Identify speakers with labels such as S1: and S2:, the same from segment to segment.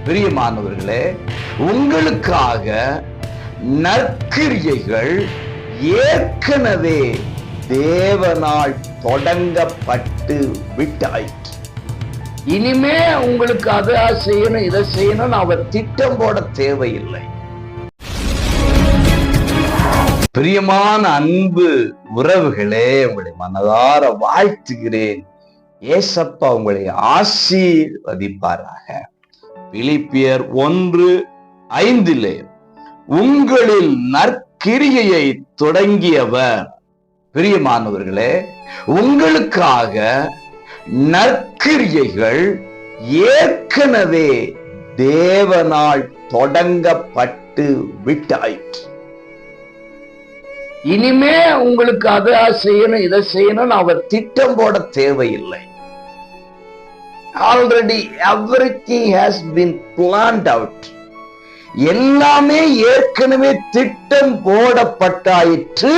S1: பிரியமானவர்களே, உங்களுக்காக நற்கிரியைகள் ஏற்கனவே தேவனால் தொடங்கப்பட்டு விட்டாயிற்று. இனிமே உங்களுக்கு அதை செய்யணும் இதை செய்யணும் அவர் திட்டம் போட தேவையில்லை. பிரியமான அன்பு உறவுகளே, உங்களை மனதார வாழ்த்துகிறேன். ஏசப்பா உங்களை ஆசீர்வதிப்பாராக. பிலிப்பியர் 1:5 உங்களில் நற்கிரியையை தொடங்கியவர். பிரியமானவர்களே, உங்களுக்காக நற்கிரியைகள் ஏற்கனவே தேவனால் தொடங்கப்பட்டு விட்டாயிற்று. இனிமே உங்களுக்கு அதை செய்யணும் இதை செய்யணும் அவர் திட்டம் போட தேவையில்லை. Already everything has been plant out. எல்லாமே ஏற்கனவே திட்டம் போடப்பட்டாயிற்று.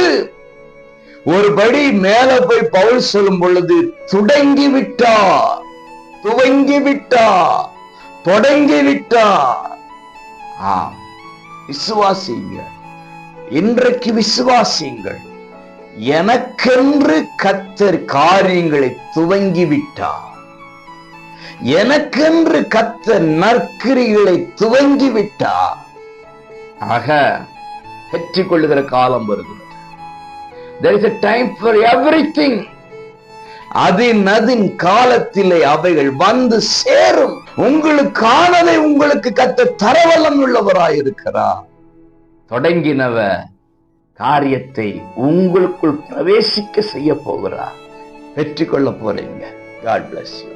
S1: ஒருபடி மேல போய் பவுல் சொல்லும் பொழுது துவங்கி விட்டார். விசுவாசிங்க, இன்றைக்கு விசுவாசிங்கள். எனக்கென்று கர்த்தர் காரியங்களை துவங்கி விட்டார். எனக்கென்று கர்த்தர் நற்கிரிகளை துவங்கி விட்டார். ஆக பெற்றுக் கொள்ளுகிற காலம் வருகிறது. There is a time for everything. அதின் காலத்திலே அவைகள் வந்து சேரும். உங்களுக்கானதை உங்களுக்கு கர்த்தர் தரவல்லம் உள்ளவராயிருக்கிறார். தொடங்கினவ காரியத்தை உங்களுக்குள் பிரவேசிக்க செய்ய போகிறார். பெற்றுக்கொள்ள போறீங்க. God bless you.